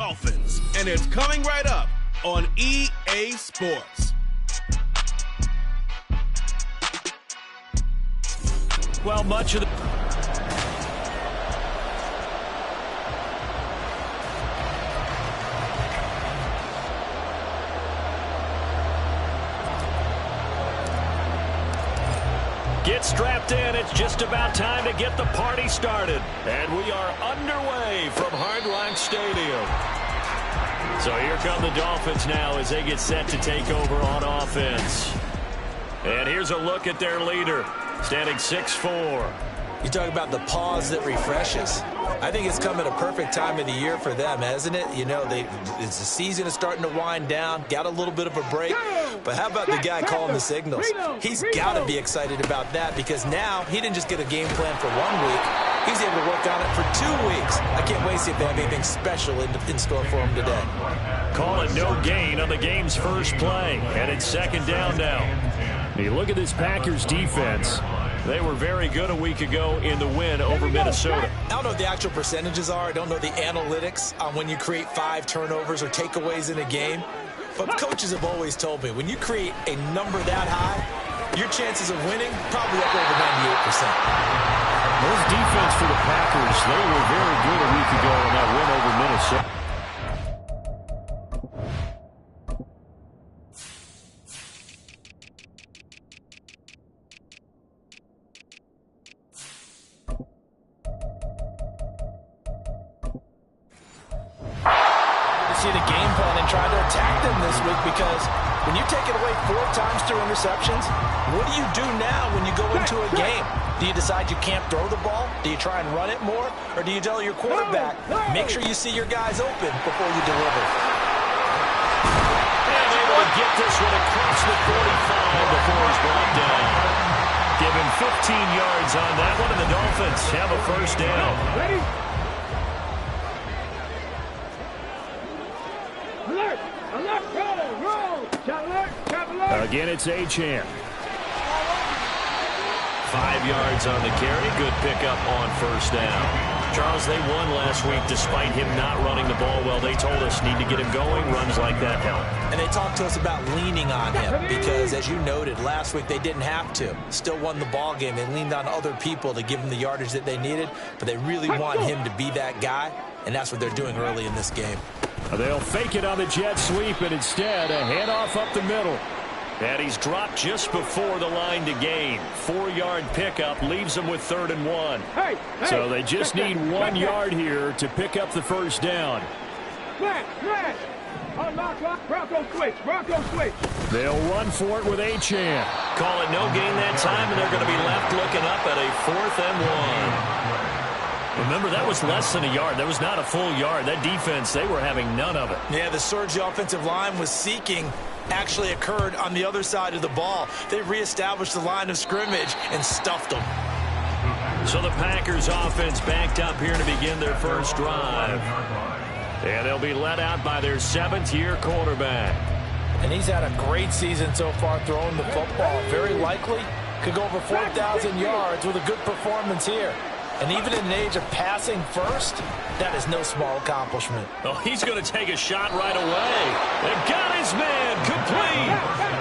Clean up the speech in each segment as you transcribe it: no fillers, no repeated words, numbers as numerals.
Dolphins, and it's coming right up on EA Sports. Well, much of the get strapped in. It's just about time to get the party started. And we are underway from Hard Rock Stadium. So here come the Dolphins now as they get set to take over on offense. And here's a look at their leader, standing 6'4". You talk about the pause that refreshes. I think it's come at a perfect time of the year for them, hasn't it? You know, the season is starting to wind down, got a little bit of a break. But how about the guy calling the signals? He's got to be excited about that because now he didn't just get a game plan for 1 week. He's able to work on it for 2 weeks. I can't wait to see if they have anything special in store for him today. Calling no gain on the game's first play, and it's second down now. You look at this Packers defense. They were very good a week ago in the win over Minnesota. I don't know what the actual percentages are. I don't know the analytics on when you create 5 turnovers or takeaways in a game. But coaches have always told me, when you create a number that high, your chances of winning probably up over 98%. Those defense for the Packers, they were very good a week ago in that win over Minnesota. See the game plan and try to attack them this week because when you take it away 4 times through interceptions, what do you do now when you go into a game? Do you decide you can't throw the ball? Do you try and run it more? Or do you tell your quarterback, make sure you see your guys open before you deliver? And able to get this one across the 45 before he's brought down. Give him 15 yards on that one, and the Dolphins have a first down. Ready? Again, it's Achane. 5 yards on the carry. Good pickup on first down. Charles, they won last week despite him not running the ball well. They told us need to get him going. Runs like that help. And they talked to us about leaning on him because, as you noted, last week they didn't have to. Still won the ball game. They leaned on other people to give them the yardage that they needed, but they really want him to be that guy, and that's what they're doing early in this game. They'll fake it on the jet sweep, and instead a handoff up the middle. And he's dropped just before the line to gain. 4-yard pickup leaves them with 3rd and 1. So they just need 1 yard here to pick up the first down. Bronco switch. They'll run for it with Achane. Call it no gain that time, and they're going to be left looking up at a 4th and 1. Remember, that was less than a yard. That was not a full yard. That defense, they were having none of it. Yeah, the surge the offensive line was seeking actually occurred on the other side of the ball. They reestablished the line of scrimmage and stuffed them. So the Packers offense backed up here to begin their first drive. And they'll be led out by their 7th-year quarterback. And he's had a great season so far throwing the football. Very likely could go over 4,000 yards with a good performance here. And even in an age of passing first, that is no small accomplishment. Oh, he's going to take a shot right away. They got his man complete.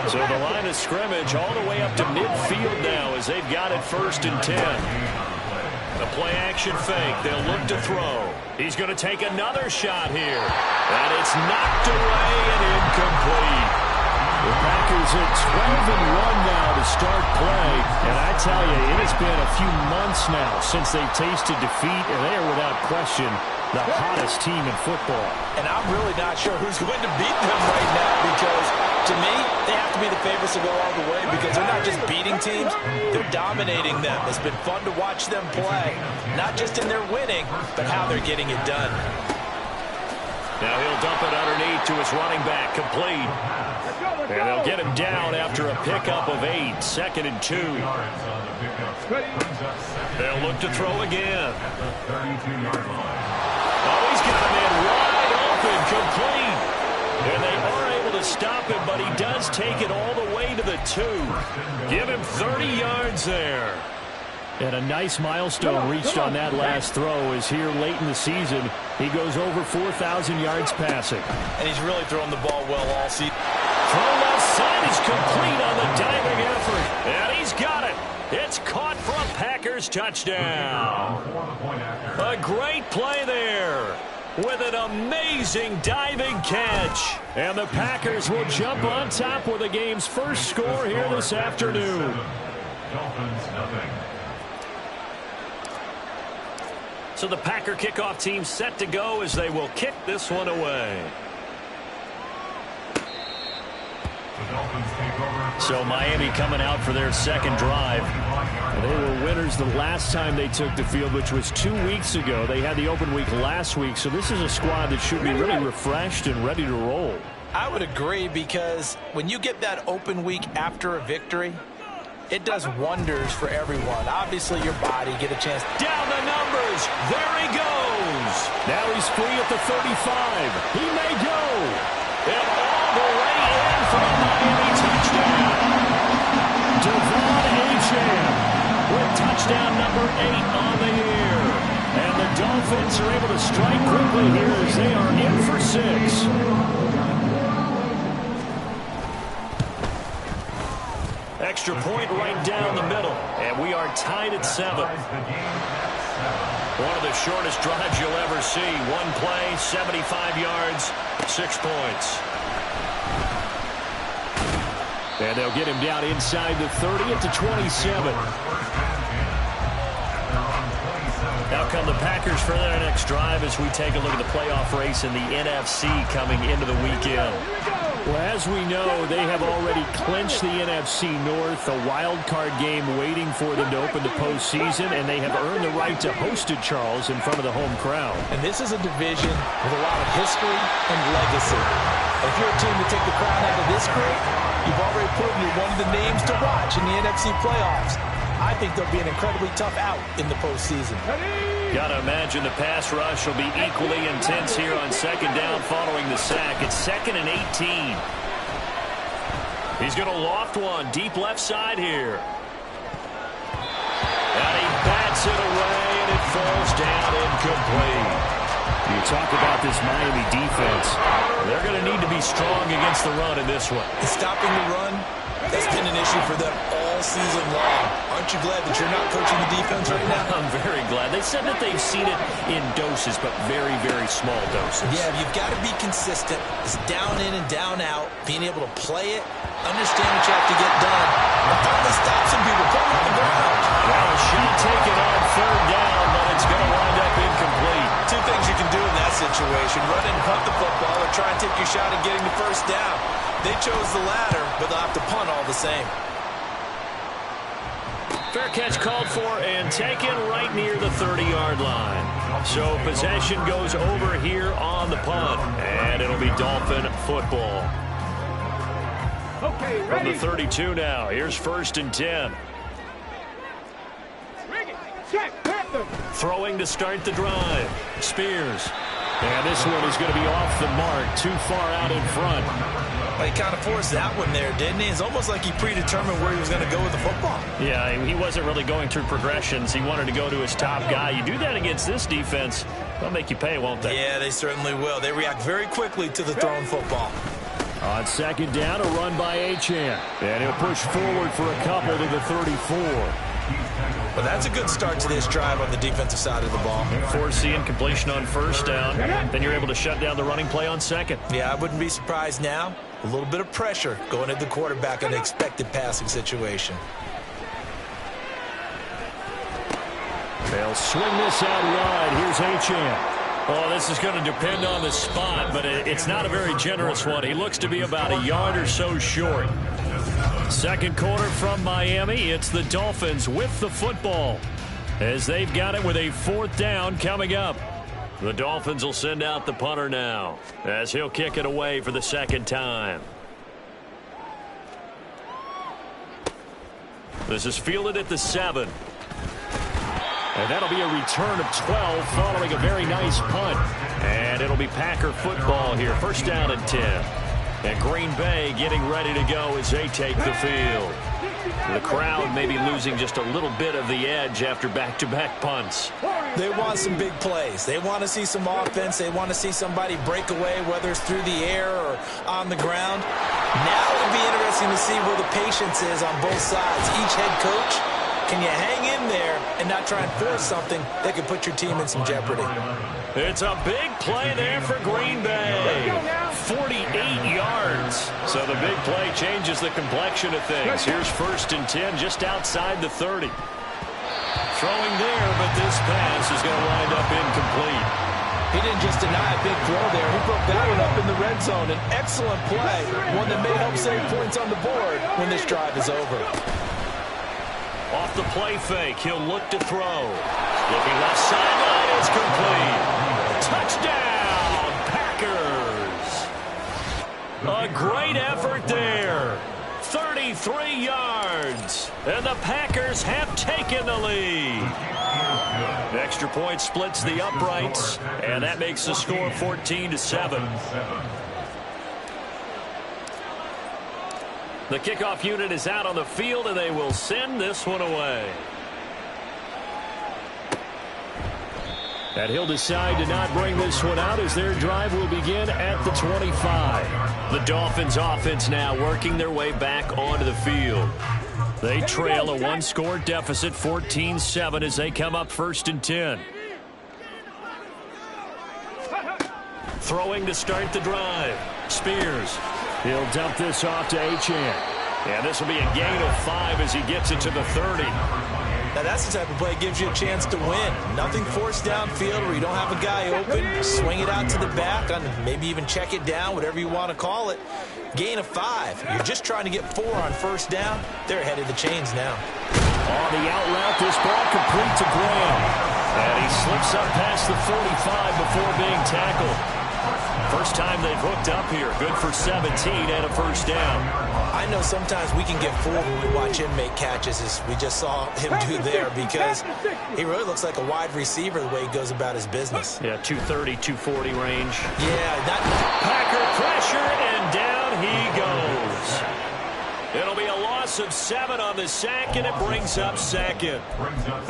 So the line of scrimmage all the way up to midfield now as they've got it 1st and 10. The play-action fake. They'll look to throw. He's going to take another shot here. And it's knocked away and incomplete. The Packers at 12-1 now to start play. And I tell you, it has been a few months now since they've tasted defeat, and they are without question the hottest team in football. And I'm really not sure who's going to beat them right now because, to me, they have to be the favorites to go all the way because they're not just beating teams, they're dominating them. It's been fun to watch them play, not just in their winning, but how they're getting it done. Now he'll dump it underneath to his running back, complete. And they'll get him down after a pickup of 8, 2nd and 2. They'll look to throw again. Oh, he's got him in wide open, complete. And they are able to stop him, but he does take it all the way to the 2. Give him 30 yards there. And a nice milestone reached on that last throw as here late in the season, He goes over 4,000 yards passing. And he's really thrown the ball well all season. Throw left side is complete on the diving effort. And he's got it. It's caught for a Packers touchdown. A great play there with an amazing diving catch. And the Packers will jump on top with the game's first score here this afternoon. Dolphins, nothing. So the Packer kickoff team set to go as they will kick this one away. So Miami coming out for their second drive. They were winners the last time they took the field, which was 2 weeks ago. They had the open week last week, so this is a squad that should be really refreshed and ready to roll. I would agree, because when you get that open week after a victory, it does wonders for everyone. Obviously, your body get a chance. Down the numbers. There he goes. Now he's free at the 35. He may go. And all the way in for a Miami touchdown. Devon Achane with touchdown number 8 on the year. And the Dolphins are able to strike quickly here as they are in for 6. Extra point right down the middle. And we are tied at 7. One of the shortest drives you'll ever see. One play, 75 yards, 6 points. And they'll get him down inside the 30 at the 27. Now come the Packers for their next drive as we take a look at the playoff race in the NFC coming into the weekend. Well, as we know, they have already clinched the NFC North, a wild card game waiting for them to open the postseason, and they have earned the right to host at Charles in front of the home crowd. And this is a division with a lot of history and legacy. If you're a team to take the crown out of this group, you've already proven you're one of the names to watch in the NFC playoffs. I think they'll be an incredibly tough out in the postseason. Gotta imagine the pass rush will be equally intense here on second down following the sack. It's 2nd and 18. He's going to loft one deep left side here. And he bats it away, and it falls down incomplete. You talk about this Miami defense. They're going to need to be strong against the run in this one. Stopping the run, that's been an issue for them all season long. Aren't you glad that you're not coaching the defense right now? I'm very glad. They said that they've seen it in doses, but very, very small doses. Yeah, you've got to be consistent. It's down in and down out, being able to play it, understand what you have to get done, and finally stop some people, put them on the ground. Well, a shot taken on 3rd down, but it's going to wind up incomplete. 2 things you can do in that situation: run and punt the football, or try and take your shot at getting the 1st down. They chose the latter, but they'll have to punt all the same. Fair catch called for and taken right near the 30-yard line. So possession goes over here on the punt, and it'll be Dolphin football. Okay, From ready. the 32 now, here's 1st and 10. Check, Panther. Throwing to start the drive. Spears. And this one is going to be off the mark, too far out in front. Well, he kind of forced that one there, didn't he? It's almost like he predetermined where he was going to go with the football. Yeah, he wasn't really going through progressions. He wanted to go to his top guy. You do that against this defense, they'll make you pay, won't they? Yeah, they certainly will. They react very quickly to the thrown football. On 2nd down, a run by Achane. And he'll push forward for a couple to the 34. But that's a good start to this drive on the defensive side of the ball. Force the incompletion on 1st down. Then you're able to shut down the running play on 2nd. Yeah, I wouldn't be surprised now. A little bit of pressure going at the quarterback in an expected passing situation. They'll swing this out wide. Here's Achane. Oh, this is going to depend on the spot, but it's not a very generous one. He looks to be about a yard or so short. 2nd quarter from Miami. It's the Dolphins with the football as they've got it with a 4th down coming up. The Dolphins will send out the punter now as he'll kick it away for the 2nd time. This is fielded at the 7. And that'll be a return of 12 following a very nice punt. And it'll be Packer football here. 1st down and 10. And Green Bay getting ready to go as they take the field. The crowd may be losing just a little bit of the edge after back-to-back punts. They want some big plays. They want to see some offense. They want to see somebody break away, whether it's through the air or on the ground. Now it'll be interesting to see where the patience is on both sides. Each head coach, can you hang in there and not try and force something that could put your team in some jeopardy? It's a big play there for Green Bay. 48 yards. So the big play changes the complexion of things. Here's 1st and 10 just outside the 30. Throwing there, but this pass is going to wind up incomplete. He didn't just deny a big throw there. He broke that one up in the red zone. An excellent play. One that may help save points on the board when this drive is over. Off the play fake, he'll look to throw. Looking left sideline, it's complete. Touchdown, Packers. A great effort there. 33 yards. And the Packers have taken the lead. The extra point splits the uprights, and that makes the score 14-7. The kickoff unit is out on the field, and they will send this one away. And he'll decide to not bring this one out as their drive will begin at the 25. The Dolphins offense now working their way back onto the field. They trail a one-score deficit, 14-7, as they come up 1st and 10. Throwing to start the drive. Spears. He'll dump this off to Achane. And this will be a gain of 5 as he gets it to the 30. Now that's the type of play that gives you a chance to win. Nothing forced downfield where you don't have a guy open. Swing it out to the back, on maybe even check it down, whatever you want to call it. Gain of 5. You're just trying to get 4 on 1st down. They're ahead of the chains now. On the out route, this ball complete to Graham. And he slips up past the 45 before being tackled. First time they've hooked up here. Good for 17 and a 1st down. I know sometimes we can get fooled when we watch him make catches, as we just saw him do there, because he really looks like a wide receiver the way he goes about his business. Yeah, 230, 240 range. Yeah, that Packer pressure, and down he goes. It'll be a loss of 7 on the sack, and it brings up 2nd.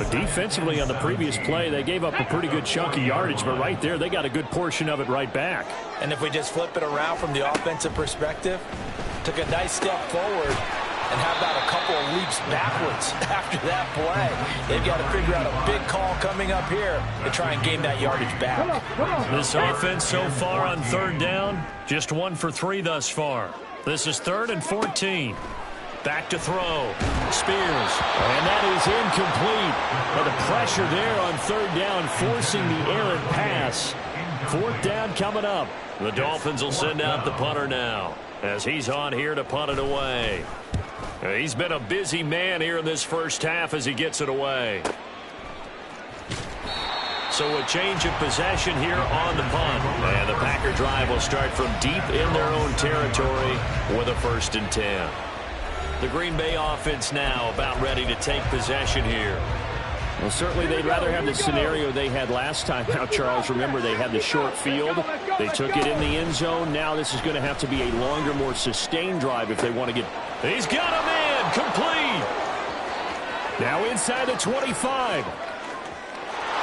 Defensively on the previous play, they gave up a pretty good chunk of yardage, but right there, they got a good portion of it right back. And if we just flip it around from the offensive perspective, took a nice step forward, and how about a couple of leaps backwards after that play? They've got to figure out a big call coming up here to try and gain that yardage back. This offense so far on 3rd down, just 1 for 3 thus far. This is 3rd and 14. Back to throw. Spears. And that is incomplete. But the pressure there on 3rd down, forcing the errant pass. 4th down coming up. The Dolphins will send out the punter now, as he's on here to punt it away. He's been a busy man here in this 1st half as he gets it away. So a change of possession here on the punt. And the Packer drive will start from deep in their own territory with a 1st and 10. The Green Bay offense now about ready to take possession here. Well, certainly they'd rather have the scenario they had last time. Now, Charles, remember they had the short field. They took it in the end zone. Now this is going to have to be a longer, more sustained drive if they want to get... He's got a man complete. Now inside the 25.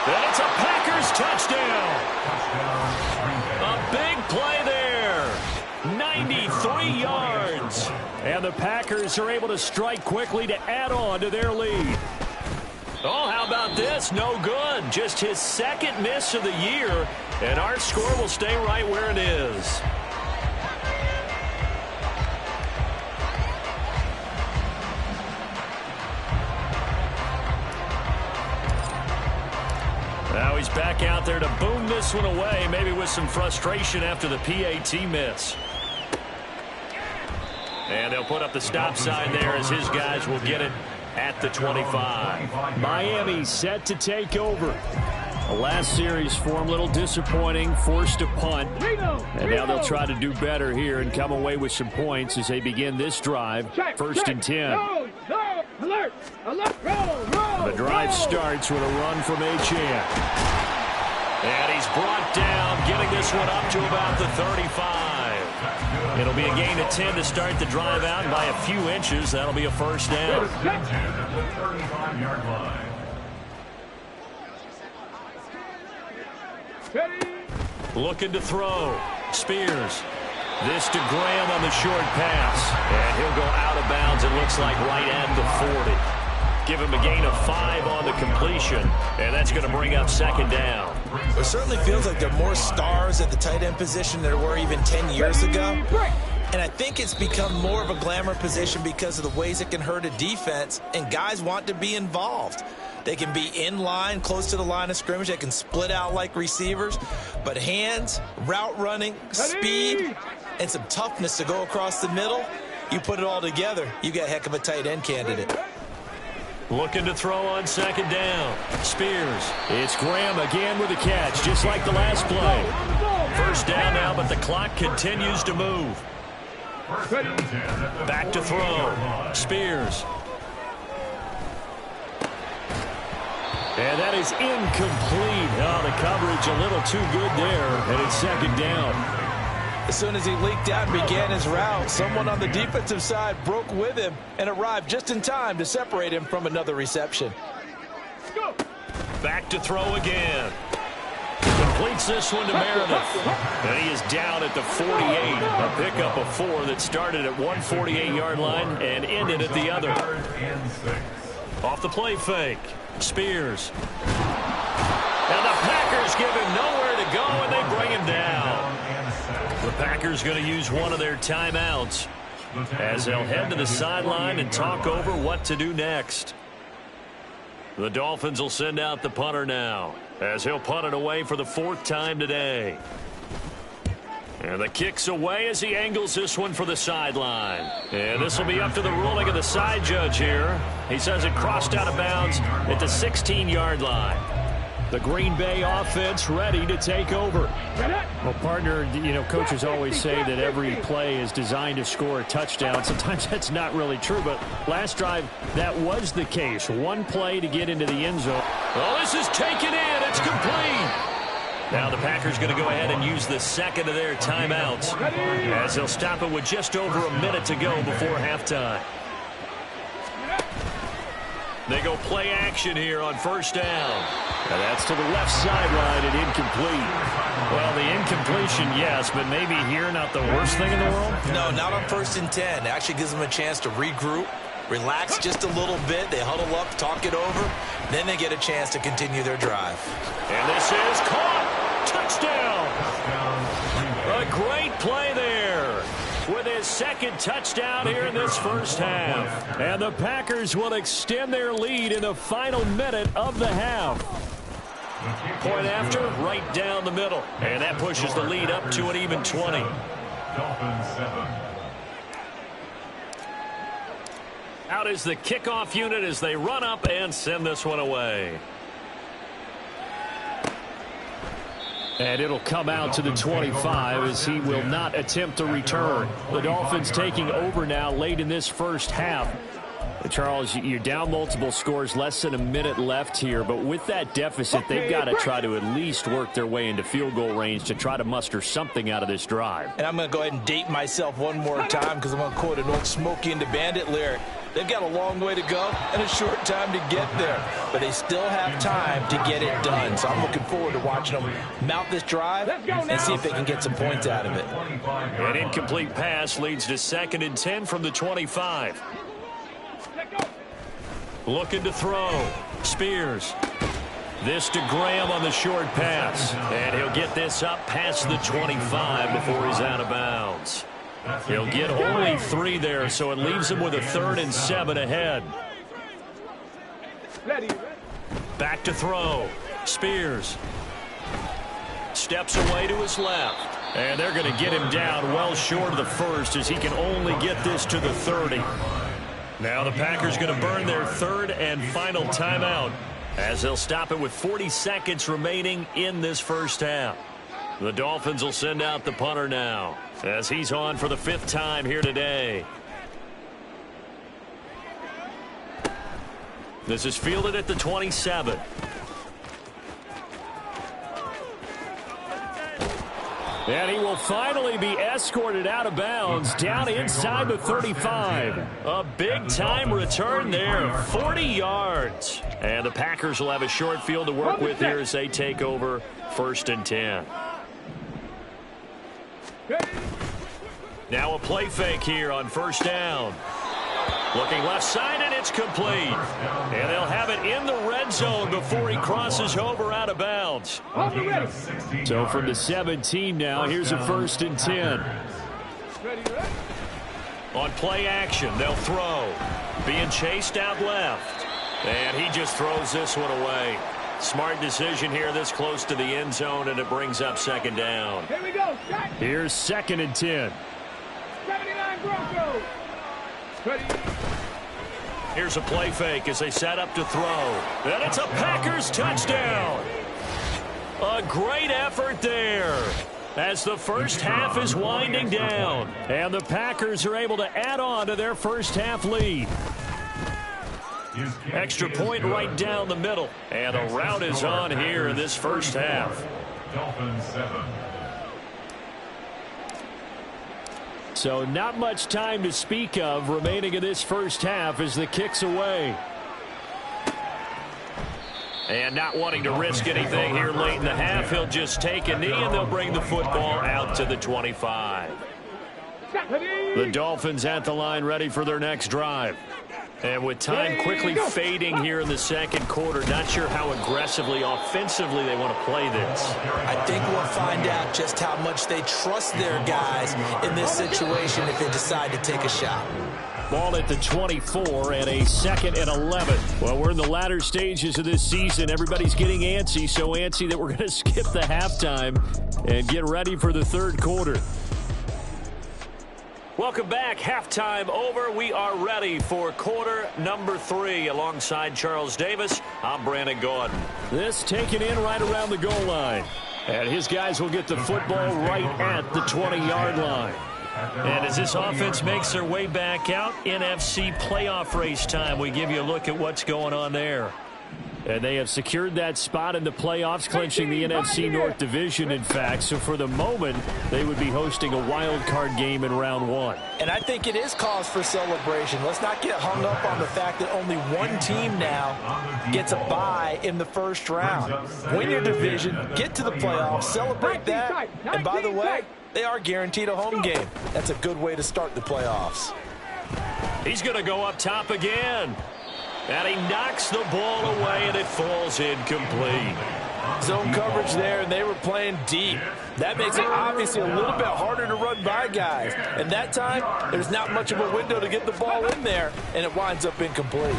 And it's a Packers touchdown. A big play there. 93 yards. And the Packers are able to strike quickly to add on to their lead. Oh, how about this? No good. Just his 2nd miss of the year. And our score will stay right where it is. Now he's back out there to boom this one away, maybe with some frustration after the PAT miss. And they'll put up the stop sign there as his guys will get it at the 25. Miami set to take over. The last series for them, a little disappointing, forced to punt. And now they'll try to do better here and come away with some points as they begin this drive. 1st and 10. The drive starts with a run from Achane. And he's brought down, getting this one up to about the 35. It'll be a gain of 10 to start the drive out, and by a few inches, that'll be a first down. 10 at the 35-yard line. Looking to throw. Spears. This to Graham on the short pass. And he'll go out of bounds, it looks like, right at the 40. Give him a gain of 5 on the completion, and that's going to bring up second down. It certainly feels like there are more stars at the tight end position than there were even 10 years ago. And I think it's become more of a glamour position because of the ways it can hurt a defense, and guys want to be involved. They can be in line, close to the line of scrimmage. They can split out like receivers. But hands, route running, speed, and some toughness to go across the middle, you put it all together, you got a heck of a tight end candidate. Looking to throw on second down. Spears. It's Graham again with a catch, just like the last play. First down now, but the clock continues to move. Back to throw. Spears. And that is incomplete. Oh, the coverage a little too good there, and it's second down. As soon as he leaked out and began his route, someone on the defensive side broke with him and arrived just in time to separate him from another reception. Back to throw again. Completes this one to Meredith. And he is down at the 48. A pickup of 4 that started at 148-yard line and ended at the other. Off the play fake. Spears. And the Packers give him nowhere to go, and they bring him down. The Packers going to use one of their timeouts as they'll head to the sideline and talk over what to do next. The Dolphins will send out the punter now as he'll punt it away for the 4th time today. And the kick's away as he angles this one for the sideline. And this will be up to the ruling of the side judge here. He says it crossed out of bounds at the 16-yard line. The Green Bay offense ready to take over. Well, partner, you know, coaches always say that every play is designed to score a touchdown. Sometimes that's not really true, but last drive, that was the case. One play to get into the end zone. Oh, this is taken in. It's complete. Now the Packers going to go ahead and use the second of their timeouts as they'll stop it with just over a minute to go before halftime. They go play action here on first down. Now that's to the left sideline and incomplete. Well, the incompletion, yes, but maybe here not the worst thing in the world? No, not on 1st and 10. It actually gives them a chance to regroup, relax just a little bit. They huddle up, talk it over. Then they get a chance to continue their drive. And this is caught. Touchdown. A great play there with his second touchdown here in this first half. And the Packers will extend their lead in the final minute of the half. Point after, right down the middle. And that pushes the lead up to an even 20. Dolphins 7. Out is the kickoff unit as they run up and send this one away. And it'll come out to the 25 as he will not attempt to return. The Dolphins taking over now late in this first half. Charles, you're down multiple scores, less than a minute left here. But with that deficit, they've got to try to at least work their way into field goal range to try to muster something out of this drive. And I'm going to go ahead and date myself one more time because I'm going to quote an old Smokey and the Bandit lyric. They've got a long way to go and a short time to get there. But they still have time to get it done. So I'm looking forward to watching them mount this drive and see if they can get some points out of it. An incomplete pass leads to 2nd and 10 from the 25. Looking to throw. Spears. This to Graham on the short pass. And he'll get this up past the 25 before he's out of bounds. He'll get only 3 there, so it leaves him with a 3rd and 7 ahead. Back to throw. Spears. Steps away to his left. And they're going to get him down well short of the first as he can only get this to the 30. Now the Packers going to burn their 3rd and final timeout as they'll stop it with 40 seconds remaining in this first half. The Dolphins will send out the punter now as he's on for the 5th time here today. This is fielded at the 27. And he will finally be escorted out of bounds down inside the 35. A big-time return there, 40 yards. And the Packers will have a short field to work with here as they take over 1st and 10. Now a play fake here on 1st down. Looking left side, and it's complete. And they'll have it in the red zone before he crosses over out of bounds. So from the 17 now, here's a 1st and 10. On play action, they'll throw. Being chased out left. And he just throws this one away. Smart decision here this close to the end zone, and it brings up 2nd down. Here we go. Here's 2nd and 10. 79 Broncos. Here's a play fake as they set up to throw. And it's a Packers touchdown. A great effort there as the first half is winding down. And the Packers are able to add on to their first half lead. Extra point right down the middle. And a rout is on here in this first half. Dolphins 7. So not much time to speak of remaining in this first half as the kick's away. And not wanting to risk anything here late in the half, he'll just take a knee and they'll bring the football out to the 25. The Dolphins at the line ready for their next drive. And with time quickly fading here in the 2nd quarter, not sure how aggressively, offensively they want to play this. I think we'll find out just how much they trust their guys in this situation if they decide to take a shot. Ball at the 24 and a 2nd and 11. Well, we're in the latter stages of this season. Everybody's getting antsy, so antsy that we're going to skip the halftime and get ready for the 3rd quarter. Welcome back. Halftime over. We are ready for quarter number 3. Alongside Charles Davis, I'm Brandon Gordon. This taken in right around the goal line. And his guys will get the football right at the 20-yard line. And as this offense makes their way back out, NFC playoff race time, we give you a look at what's going on there. And they have secured that spot in the playoffs, clinching the NFC North Division, in fact. So for the moment, they would be hosting a wild card game in round 1. And I think it is cause for celebration. Let's not get hung up on the fact that only one team now gets a bye in the first round. Win your division, get to the playoffs, celebrate that. And by the way, they are guaranteed a home game. That's a good way to start the playoffs. He's going to go up top again. And he knocks the ball away, and it falls incomplete. Zone coverage there, and they were playing deep. That makes it obviously a little bit harder to run by guys. And that time, there's not much of a window to get the ball in there, and it winds up incomplete.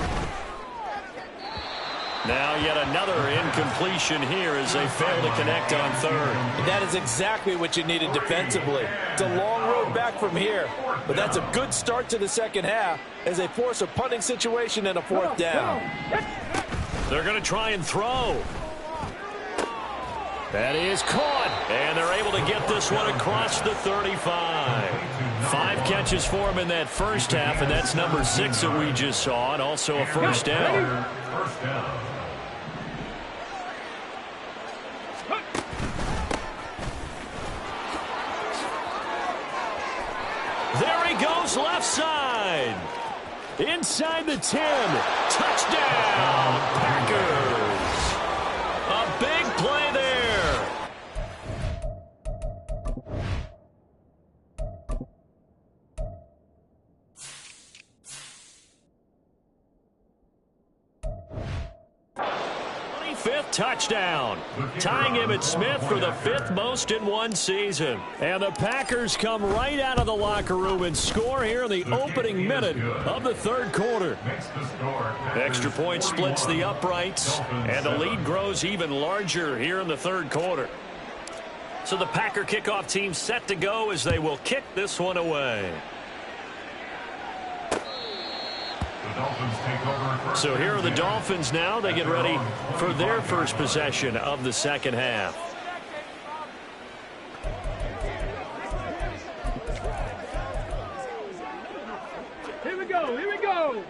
Now yet another incompletion here as they fail to connect on 3rd. That is exactly what you needed defensively. It's a long road back from here, but that's a good start to the 2nd half as they force a punting situation and a 4th down. They're going to try and throw. That is caught. And they're able to get this one across the 35. 5 catches for him in that first half, and that's number 6 that we just saw, and also a 1st down. First down. There he goes left side. Inside the 10. Touchdown, Packers. A big play there. Fifth touchdown, tying Emmitt Smith for the 5th most in one season. And the Packers come right out of the locker room and score here in the opening minute of the 3rd quarter. Extra point splits the uprights, and the lead grows even larger here in the 3rd quarter. So the Packer kickoff team set to go as they will kick this one away. So here are the Dolphins now. They get ready for their first possession of the 2nd half. Here we go. Here we go.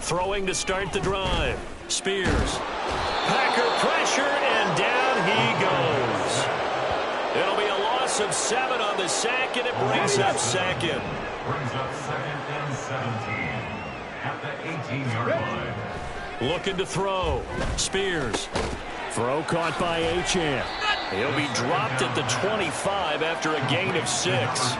Throwing to start the drive. Spears. Packer pressure, and down he goes. It'll be a loss of 7 on the sack, and it brings up second. Brings up second and 17 at the 18-yard line. Looking to throw. Spears. Throw caught by Achane. He'll be dropped at the 25 after a gain of 6.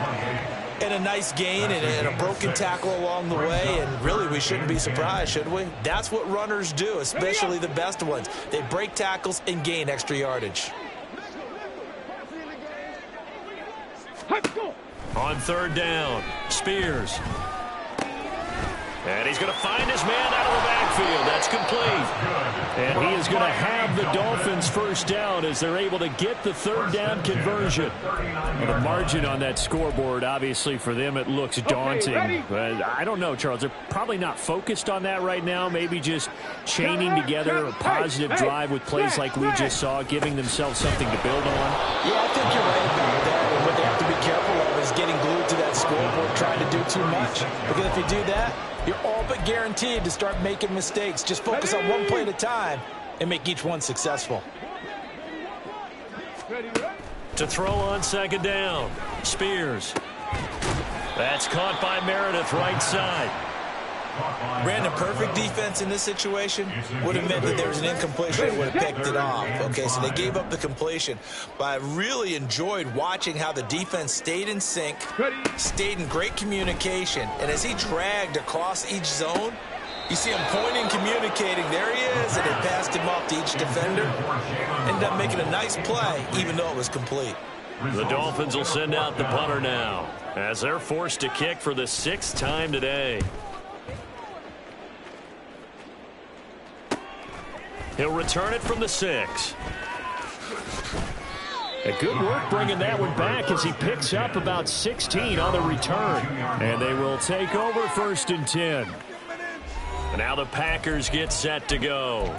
And a nice gain and a broken tackle along the way, and really we shouldn't be surprised, should we? That's what runners do, especially the best ones. They break tackles and gain extra yardage. On third down, Spears. And he's going to find his man out of the backfield. That's complete. And he is going to have the Dolphins first down as they're able to get the third down conversion. Well, the margin on that scoreboard, obviously for them, it looks daunting. But I don't know, Charles. They're probably not focused on that right now. Maybe just chaining together a positive drive with plays like we just saw, giving themselves something to build on. Yeah, I think you're right about that. And what they have to be careful of is getting glued to that scoreboard, trying to do too much. Because if you do that, you're all but guaranteed to start making mistakes. Just focus on one play at a time and make each one successful. To throw on second down, Spears. That's caught by Meredith right side. Brandon, perfect defense in this situation would have meant that there was an incompletion that would have picked it off. Okay, so they gave up the completion. But I really enjoyed watching how the defense stayed in sync, stayed in great communication, and as he dragged across each zone, you see him pointing, communicating. There he is, and they passed him off to each defender. Ended up making a nice play, even though it was complete. The Dolphins will send out the punter now as they're forced to kick for the 6th time today. He'll return it from the 6. A good work bringing that one back as he picks up about 16 on the return. And they will take over 1st and 10. And now the Packers get set to go.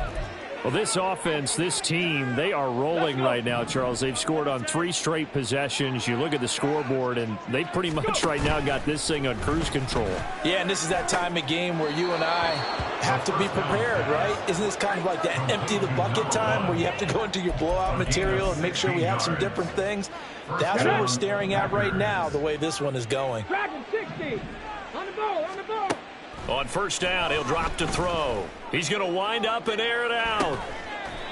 Well, this offense, this team, they are rolling right now, Charles. They've scored on 3 straight possessions. You look at the scoreboard, and they pretty much right now got this thing on cruise control. Yeah, and this is that time of game where you and I have to be prepared, right? Isn't this kind of like that empty the bucket time where you have to go into your blowout material and make sure we have some different things? That's what we're staring at right now, the way this one is going. 60. On the ball, on the ball. On first down, he'll drop to throw. He's going to wind up and air it out.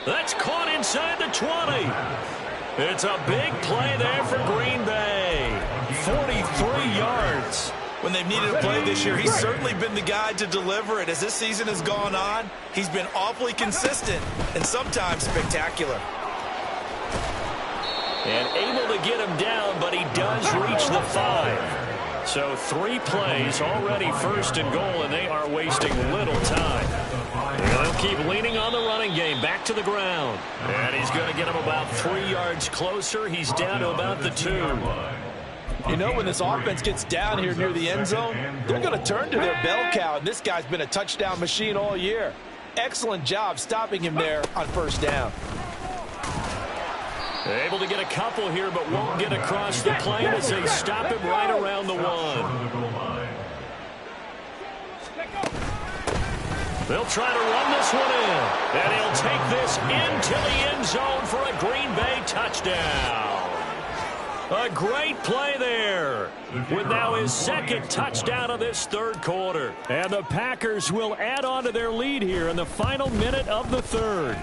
That's caught inside the 20. It's a big play there for Green Bay. 43 yards. When they've needed a play this year, he's certainly been the guy to deliver it. As this season has gone on, he's been awfully consistent and sometimes spectacular. And able to get him down, but he does reach the 5. So 3 plays, already 1st and goal, and they are wasting little time. And they'll keep leaning on the running game, back to the ground. And he's going to get him about 3 yards closer. He's down to about the 2. You know, when this offense gets down here near the end zone, they're going to turn to their bell cow, and this guy's been a touchdown machine all year. Excellent job stopping him there on first down. Able to get a couple here, but won't get across the plane as they stop him right around the 1. They'll try to run this one in, and he'll take this into the end zone for a Green Bay touchdown. A great play there with now his 2nd touchdown of this 3rd quarter. And the Packers will add on to their lead here in the final minute of the 3rd.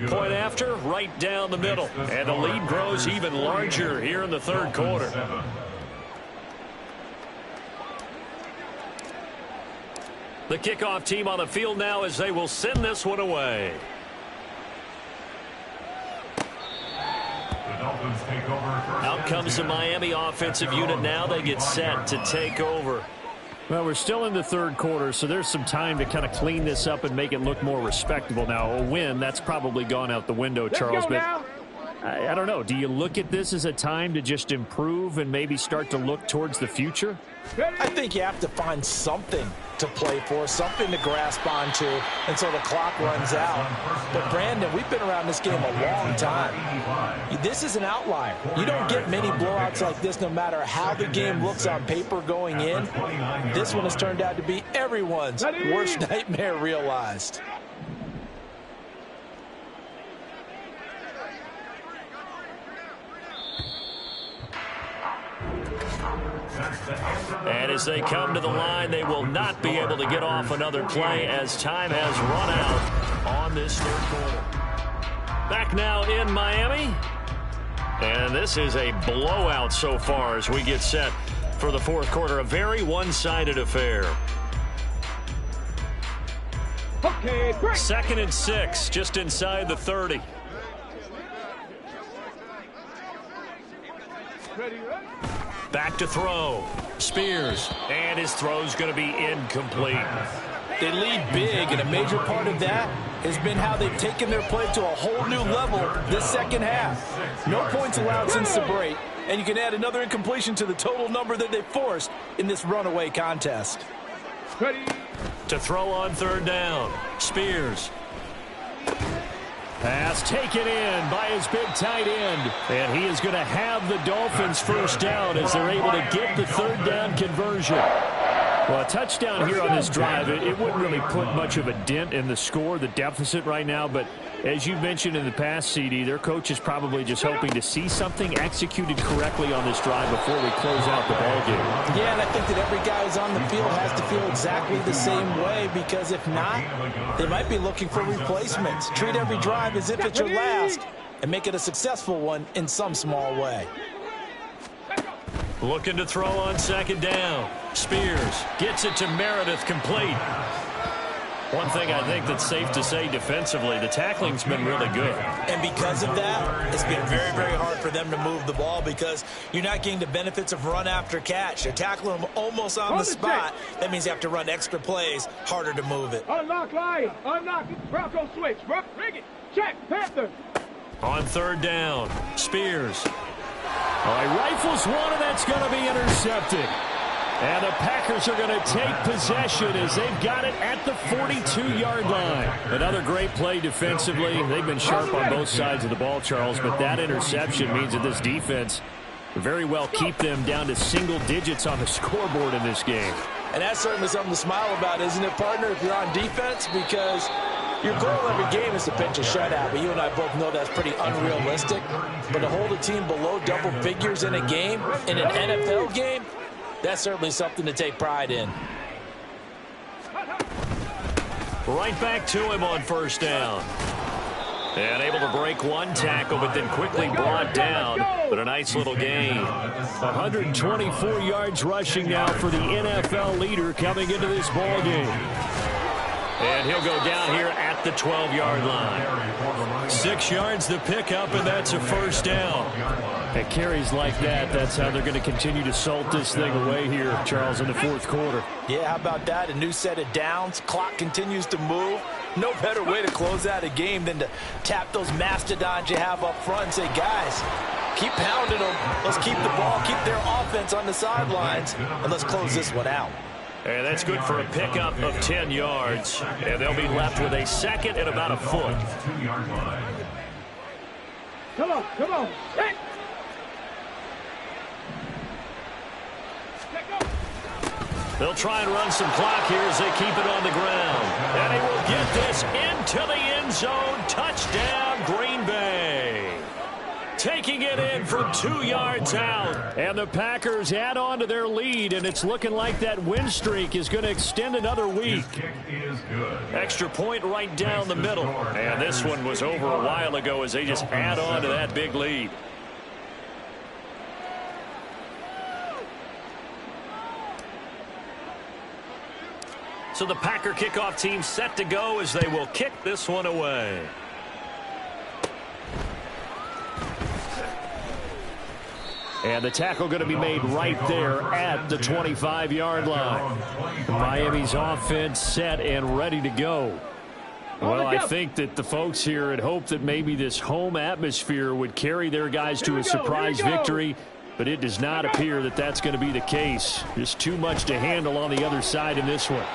Point after, right down the middle. And the lead grows even larger here in the 3rd quarter. The kickoff team on the field now as they will send this one away. Out comes the Miami offensive unit now. They get set to take over. Well, we're still in the 3rd quarter, so there's some time to kind of clean this up and make it look more respectable. Now, a win, that's probably gone out the window, Charles. But I don't know. Do you look at this as a time to just improve and maybe start to look towards the future? I think you have to find something to play for, something to grasp onto until the clock runs out. But, Brandon, we've been around this game a long time. This is an outlier. You don't get many blowouts like this no matter how the game looks on paper going in. This one has turned out to be everyone's worst nightmare realized. And as they come to the line, they will not be able to get off another play as time has run out on this third quarter. Back now in Miami. And this is a blowout so far as we get set for the fourth quarter. A very one-sided affair. Okay, break. 2nd and 6, just inside the 30. Ready, ready. Back to throw. Spears. And his throw's going to be incomplete. They lead big, and a major part of that has been how they've taken their play to a whole new level this second half. No points allowed since the break, and you can add another incompletion to the total number that they forced in this runaway contest. Ready. To throw on 3rd down. Spears. Pass taken in by his big tight end. And he is going to have the Dolphins first down as they're able to get the 3rd down conversion. Well, a touchdown here on this drive, it wouldn't really put much of a dent in the score, the deficit right now. But as you mentioned in the past, CD, their coach is probably just hoping to see something executed correctly on this drive before we close out the ballgame. Yeah, and I think that every guy who's on the field has to feel exactly the same way, because if not, they might be looking for replacements. Treat every drive as if it's your last and make it a successful one in some small way. Looking to throw on 2nd down. Spears gets it to Meredith, complete. One thing I think that's safe to say defensively, the tackling's been really good. And because of that, it's been very, very hard for them to move the ball because you're not getting the benefits of run after catch. They're tackling them almost on the spot. That means you have to run extra plays, harder to move it. Unlock line. Unlock. Bronco switch. Bring it. Check. Panther. On 3rd down, Spears. Oh, he rifles one, and that's going to be intercepted. And the Packers are going to take possession as they've got it at the 42-yard line. Another great play defensively. They've been sharp on both sides of the ball, Charles, but that interception means that this defense very well keep them down to single digits on the scoreboard in this game. And that's certainly something to smile about, isn't it, partner, if you're on defense? Because your goal every game is to pitch a shutout, but you and I both know that's pretty unrealistic. But to hold a team below double figures in a game, in an NFL game, that's certainly something to take pride in. Right back to him on 1st down. And able to break one tackle, but then quickly brought down. But a nice little gain. 124 yards rushing now for the NFL leader coming into this ball game. And he'll go down here at the 12-yard line. 6 yards the pickup, and that's a 1st down. At carries like that, that's how they're going to continue to salt this thing away here, Charles, in the fourth quarter. Yeah, how about that? A new set of downs. Clock continues to move. No better way to close out a game than to tap those mastodons you have up front and say, guys, keep pounding them. Let's keep the ball, keep their offense on the sidelines, and let's close this one out. And that's good for a pickup of 10 yards. And they'll be left with a 2nd and about a foot. Come on. Hey. They'll try and run some clock here as they keep it on the ground. And he will get this into the end zone. Touchdown, Green Bay. Taking it in from 2 yards out. And the Packers add on to their lead, and it's looking like that win streak is going to extend another week. Extra point right down the middle. And this one was over a while ago as they just add on to that big lead. So the Packer kickoff team set to go as they will kick this one away. And the tackle going to be made right there at the 25-yard line. Miami's offense set and ready to go. Well, I think that the folks here had hoped that maybe this home atmosphere would carry their guys to a surprise victory, but it does not appear that that's going to be the case. Just too much to handle on the other side in this one.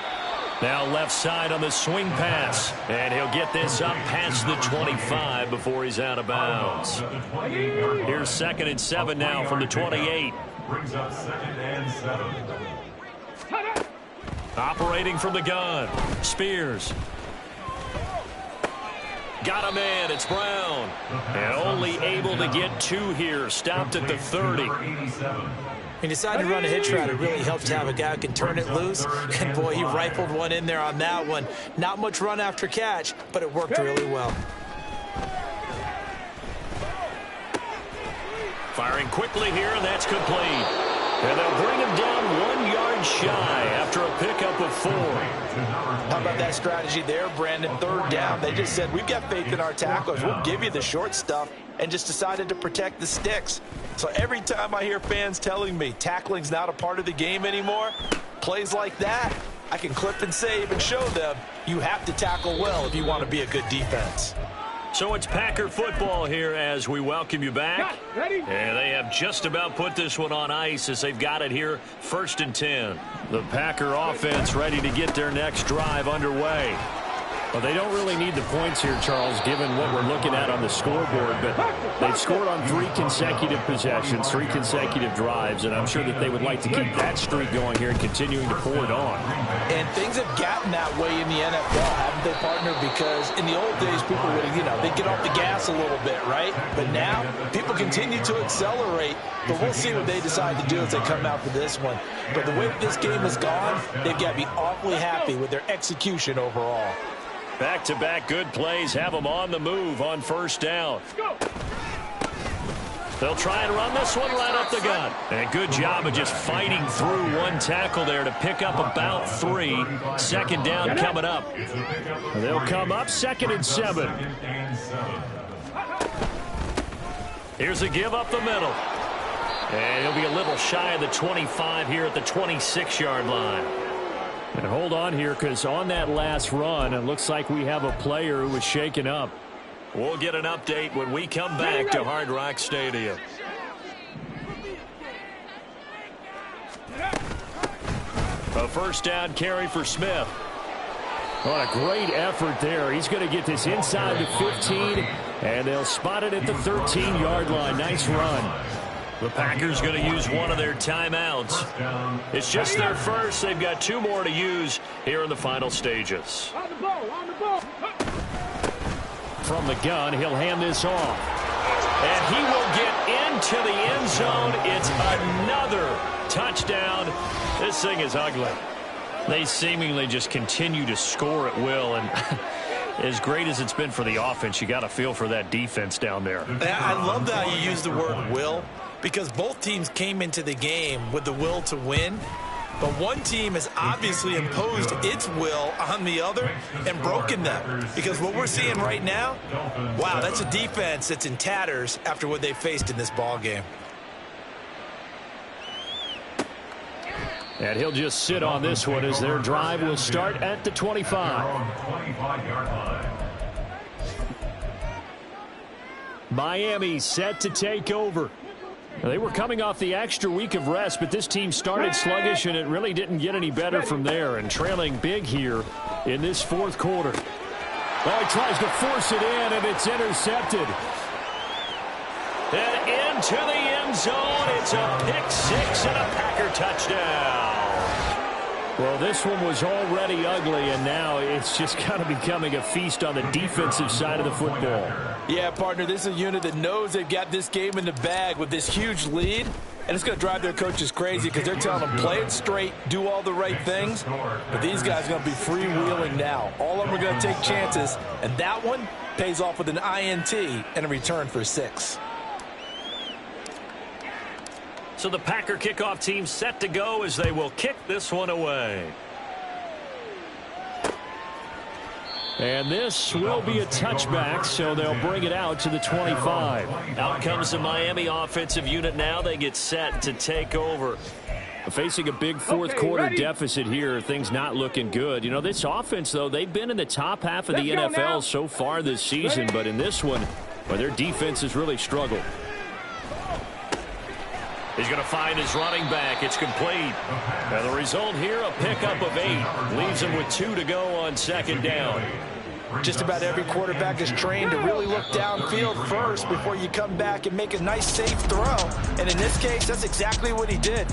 Now left side on the swing pass. And he'll get this up past the 25 before he's out of bounds. Here's 2nd and 7 now from the 28. Brings up 2nd and 7. Operating from the gun. Spears. Got him in. It's Brown. And only able to get 2 here. Stopped at the 30. He decided to run a hitch route. It really helped to have a guy who can turn it loose. And, boy, he rifled one in there on that one. Not much run after catch, but it worked really well. Firing quickly here, and that's complete. And they'll bring him down 1 yard shy after a pickup of 4. How about that strategy there, Brandon? Third down. They just said, we've got faith in our tacklers. We'll give you the short stuff, and just decided to protect the sticks. So every time I hear fans telling me tackling's not a part of the game anymore, plays like that, I can clip and save and show them you have to tackle well if you want to be a good defense. So it's Packer football here as we welcome you back. And they have just about put this one on ice as they've got it here, 1st and 10. The Packer offense ready to get their next drive underway. Well, they don't really need the points here, Charles, given what we're looking at on the scoreboard. But they've scored on 3 consecutive possessions, 3 consecutive drives, and I'm sure that they would like to keep that streak going here and continuing to pour it on. And things have gotten that way in the NFL, haven't they, partner? Because in the old days, people would, they'd get off the gas a little bit, right? But now, people continue to accelerate. But we'll see what they decide to do as they come out for this one. But the way that this game has gone, they've got to be awfully happy with their execution overall. Back-to-back good plays have them on the move on 1st down. They'll try and run this one right up the gut. And good job of just fighting through one tackle there to pick up about 3. 2nd down coming up. They'll come up 2nd and 7. Here's a give up the middle. And he'll be a little shy of the 25 here at the 26-yard line. And hold on here, because on that last run, it looks like we have a player who was shaken up. We'll get an update when we come back to Hard Rock Stadium. A 1st down carry for Smith. What a great effort there. He's going to get this inside the 15, and they'll spot it at the 13-yard line. Nice run. The Packers going to use one of their timeouts. It's just their first. They've got 2 more to use here in the final stages. On the ball. From the gun, he'll hand this off. And he will get into the end zone. It's another touchdown. This thing is ugly. They seemingly just continue to score at will. And as great as it's been for the offense, you got to feel for that defense down there. I love that you use the word will, because both teams came into the game with the will to win. But one team has obviously imposed its will on the other and broken them. Because what we're seeing right now, wow, that's a defense that's in tatters after what they faced in this ball game. And he'll just sit on this one as their drive will start at the 25. Miami set to take over. They were coming off the extra week of rest, but this team started sluggish, and it really didn't get any better from there. And trailing big here in this 4th quarter. Oh, he tries to force it in, and it's intercepted. And into the end zone. It's a pick 6 and a Packer touchdown. Well, this one was already ugly, and now it's just kind of becoming a feast on the defensive side of the football. Yeah, partner, this is a unit that knows they've got this game in the bag with this huge lead, and it's going to drive their coaches crazy because they're telling them play it straight, do all the right things, but these guys are going to be freewheeling now. All of them are going to take chances, and that one pays off with an INT and a return for 6. So the Packer kickoff team set to go as they will kick this one away. And this will be a touchback, so they'll bring it out to the 25. Out comes the Miami offensive unit now. They get set to take over. Facing a big 4th quarter deficit here, things not looking good. This offense, though, they've been in the top half of the NFL so far this season, but in this one, well, their defense has really struggled. He's going to find his running back. It's complete. And the result here, a pickup of 8. Leaves him with 2 to go on 2nd down. Just about every quarterback is trained to really look downfield first before you come back and make a nice, safe throw. And in this case, that's exactly what he did.